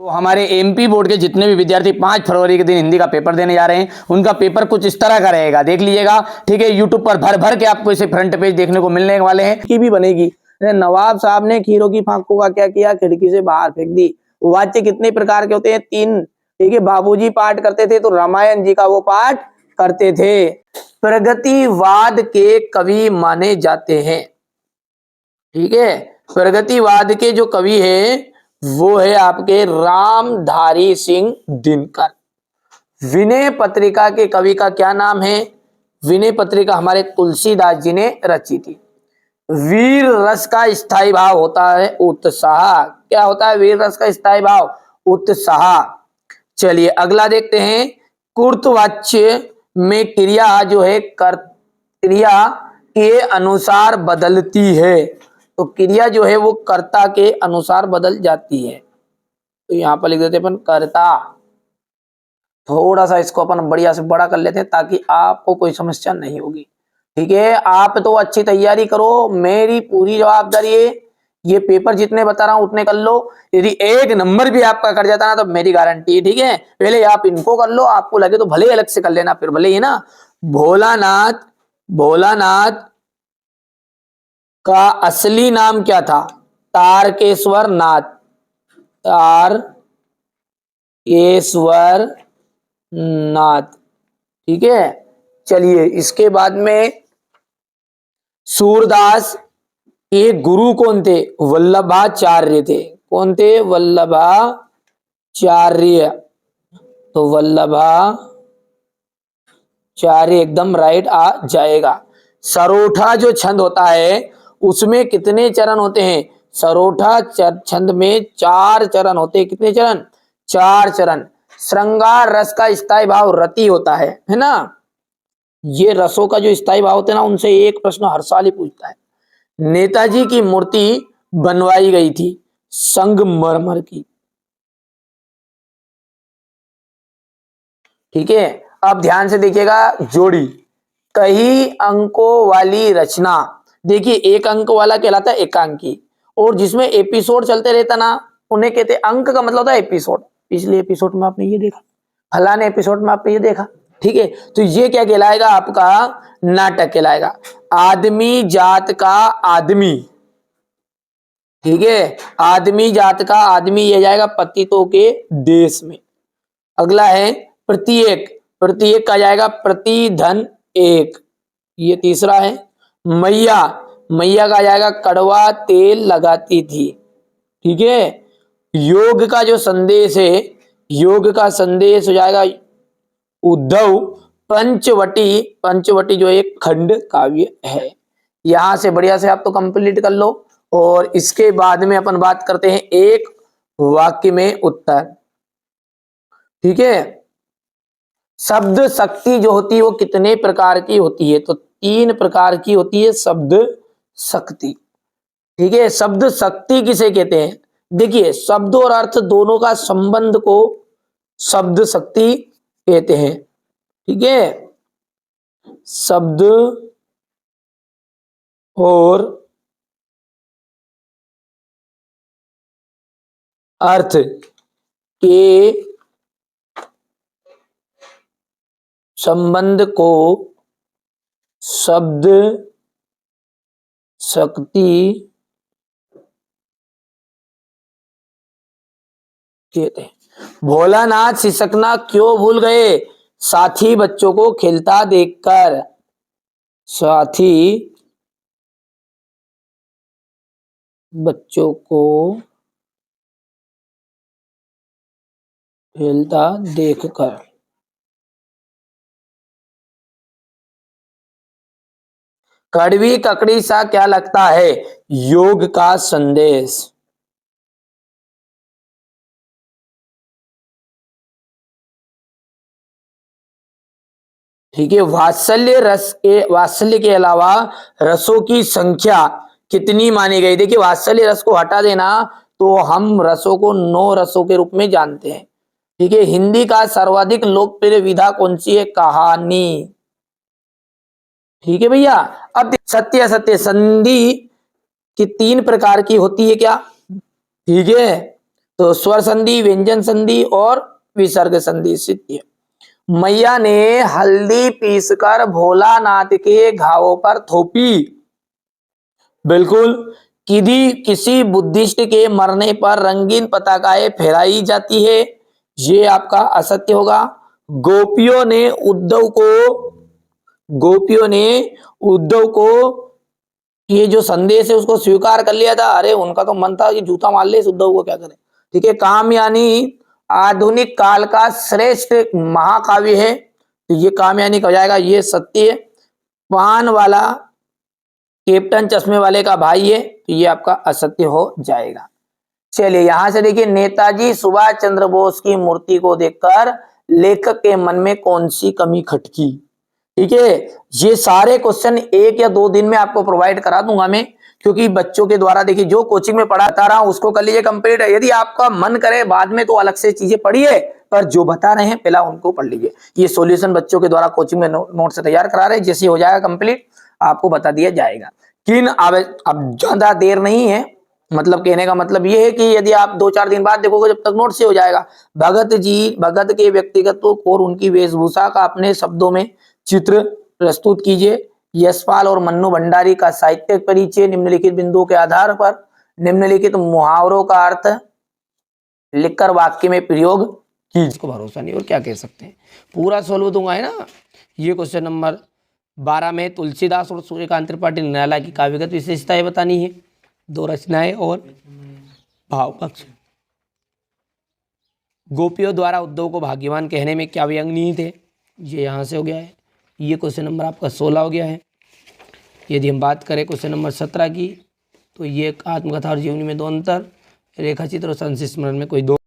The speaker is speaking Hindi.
हमारे एमपी बोर्ड के जितने भी विद्यार्थी 5 फरवरी के दिन हिंदी का पेपर देने जा रहे हैं, उनका पेपर कुछ इस तरह का रहेगा, देख लीजिएगा। ठीक है, यूट्यूब पर भर भर के आपको इसे फ्रंट पेज देखने को मिलने वाले हैं। की भी बनेगी। नवाब साहब ने खीरों की फांकों का क्या किया, खिड़की से बाहर फेंक दी। वाच्य कितने प्रकार के होते हैं? 3। ठीक है, बाबूजी पाठ करते थे तो रामायण जी का वो पाठ करते थे। प्रगतिवाद के कवि माने जाते हैं। ठीक है, प्रगतिवाद के जो कवि है वो है आपके रामधारी सिंह दिनकर। विनय पत्रिका के कवि का क्या नाम है? विनय पत्रिका हमारे तुलसीदास जी ने रची थी। वीर रस का स्थायी भाव होता है उत्साह। क्या होता है वीर रस का स्थायी भाव? उत्साह। चलिए अगला देखते हैं। कुर्तवाच्य में क्रिया जो है क्रिया के अनुसार बदलती है। तो क्रिया जो है वो कर्ता के अनुसार बदल जाती है। तो यहां पर लिख देते हैं अपन कर्ता। थोड़ा सा इसको अपन बढ़िया से बड़ा कर लेते हैं ताकि आपको कोई समस्या नहीं होगी। ठीक है, आप तो अच्छी तैयारी करो, मेरी पूरी जवाबदारी है। ये पेपर जितने बता रहा हूं उतने कर लो। यदि 1 नंबर भी आपका कट जाता ना तो मेरी गारंटी है। ठीक है, पहले आप इनको कर लो, आपको लगे तो भले अलग से कर लेना, फिर भले ही ना। भोलानाथ का असली नाम क्या था? तारकेश्वर नाथ। तारकेश्वर नाथ। ठीक है, चलिए इसके बाद में सूरदास के गुरु कौन थे? वल्लभाचार्य थे। कौन थे? वल्लभाचार्य। तो वल्लभाचार्य एकदम राइट आ जाएगा। सरोठा जो छंद होता है उसमें कितने चरण होते हैं? सरोठा छंद में 4 चरण होते हैं। कितने चरण? 4 चरण। श्रृंगार रस का स्थायी भाव रति होता है ना। ये रसों का जो स्थायी भाव होते हैं ना, उनसे एक प्रश्न हर साल ही पूछता है। नेताजी की मूर्ति बनवाई गई थी संगमरमर की। ठीक है, अब ध्यान से देखिएगा। जोड़ी कई अंकों वाली रचना। देखिए 1 अंक वाला कहलाता है एकांकी, और जिसमें एपिसोड चलते रहता ना उन्हें कहते हैं। अंक का मतलब होता है एपिसोड। पिछले एपिसोड में आपने ये देखा, फलाने एपिसोड में आपने ये देखा। ठीक है, तो ये क्या कहलाएगा? आपका नाटक कहलाएगा। आदमी जात का आदमी। ठीक है, आदमी जात का आदमी ये जाएगा पतितों के देश में। अगला है प्रत्येक। प्रत्येक का जाएगा प्रतिधन एक। ये तीसरा है। मैया। मैया का जाएगा कड़वा तेल लगाती थी। ठीक है, योग का जो संदेश है, योग का संदेश हो जाएगा उद्धव। पंचवटी। पंचवटी जो एक खंड काव्य है। यहां से बढ़िया से आप तो कंप्लीट कर लो, और इसके बाद में अपन बात करते हैं एक वाक्य में उत्तर। ठीक है, शब्द शक्ति जो होती है वो कितने प्रकार की होती है? तो 3 प्रकार की होती है शब्द शक्ति। ठीक है, शब्द शक्ति किसे कहते हैं? देखिए शब्द और अर्थ दोनों का संबंध को शब्द शक्ति कहते हैं। ठीक है, शब्द और अर्थ के संबंध को शब्द शक्ति कहते हैं। भोलानाथ सिसकना क्यों भूल गए? साथी बच्चों को खेलता देखकर। साथी बच्चों को खेलता देखकर। कड़वी ककड़ी सा क्या लगता है? योग का संदेश। ठीक है, वात्सल्य के अलावा रसों की संख्या कितनी मानी गई? देखिए वात्सल्य रस को हटा देना तो हम रसों को 9 रसों के रूप में जानते हैं। ठीक है, हिंदी का सर्वाधिक लोकप्रिय विधा कौन सी है? कहानी। ठीक है भैया, अब सत्य असत्य संधि की 3 प्रकार की होती है क्या? ठीक है, तो स्वर संधि, व्यंजन संधि और विसर्ग संधि सिद्धि है। मैया ने हल्दी पीसकर भोलानाथ के घावों पर थोपी। बिल्कुल। किसी बुद्धिस्ट के मरने पर रंगीन पताकाएं फहराई जाती है, ये आपका असत्य होगा। गोपियों ने उद्धव को ये जो संदेश है उसको स्वीकार कर लिया था। अरे उनका तो मन था कि जूता मार ले, इस उद्धव को क्या करें। ठीक है। कामयानी आधुनिक काल का श्रेष्ठ महाकाव्य है, तो ये कामयानी हो जाएगा, ये सत्य है। पान वाला कैप्टन चश्मे वाले का भाई है, तो ये आपका असत्य हो जाएगा। चलिए यहां से देखिए, नेताजी सुभाष चंद्र बोस की मूर्ति को देखकर लेखक के मन में कौन सी कमी खटकी। ठीक है। ये सारे क्वेश्चन 1 या 2 दिन में आपको प्रोवाइड करा दूंगा मैं, क्योंकि बच्चों के द्वारा देखिए जो कोचिंग में पढ़ाता रहा हूं उसको कर लीजिए कंप्लीट। यदि आपका मन करे बाद में तो अलग से चीजें पढ़िए, पर जो बता रहे हैं पहला उनको पढ़ लीजिए। ये सॉल्यूशन बच्चों के द्वारा कोचिंग में नोट से तैयार करा रहे हैं, जैसे हो जाएगा कंप्लीट आपको बता दिया जाएगा। अब ज्यादा देर नहीं है, मतलब कहने का मतलब ये है कि यदि आप 2-4 दिन बाद देखोगे जब तक नोट से हो जाएगा। भगत के व्यक्तिगत और उनकी वेशभूषा का अपने शब्दों में चित्र प्रस्तुत कीजिए। यशपाल और मन्नू भंडारी का साहित्यिक परिचय, निम्नलिखित बिंदुओं के आधार पर निम्नलिखित मुहावरों का अर्थ लिखकर वाक्य में प्रयोग कीजिए। इसको भरोसा नहीं और क्या कह सकते हैं, पूरा सोल्व दूंगा है ना। ये क्वेश्चन नंबर 12 में तुलसीदास और सूर्यकांत त्रिपाठी निराला की काव्यगत विशेषताएं बतानी है, 2 रचनाएं और भाव पक्ष। गोपियों द्वारा उद्धव को भाग्यवान कहने में क्या व्यंग निहित है, ये यहाँ से हो गया है। ये क्वेश्चन नंबर आपका 16 हो गया है। यदि हम बात करें क्वेश्चन नंबर 17 की, तो ये आत्मकथा और जीवनी में 2 अंतर, रेखाचित्र और संस्मरण में कोई 2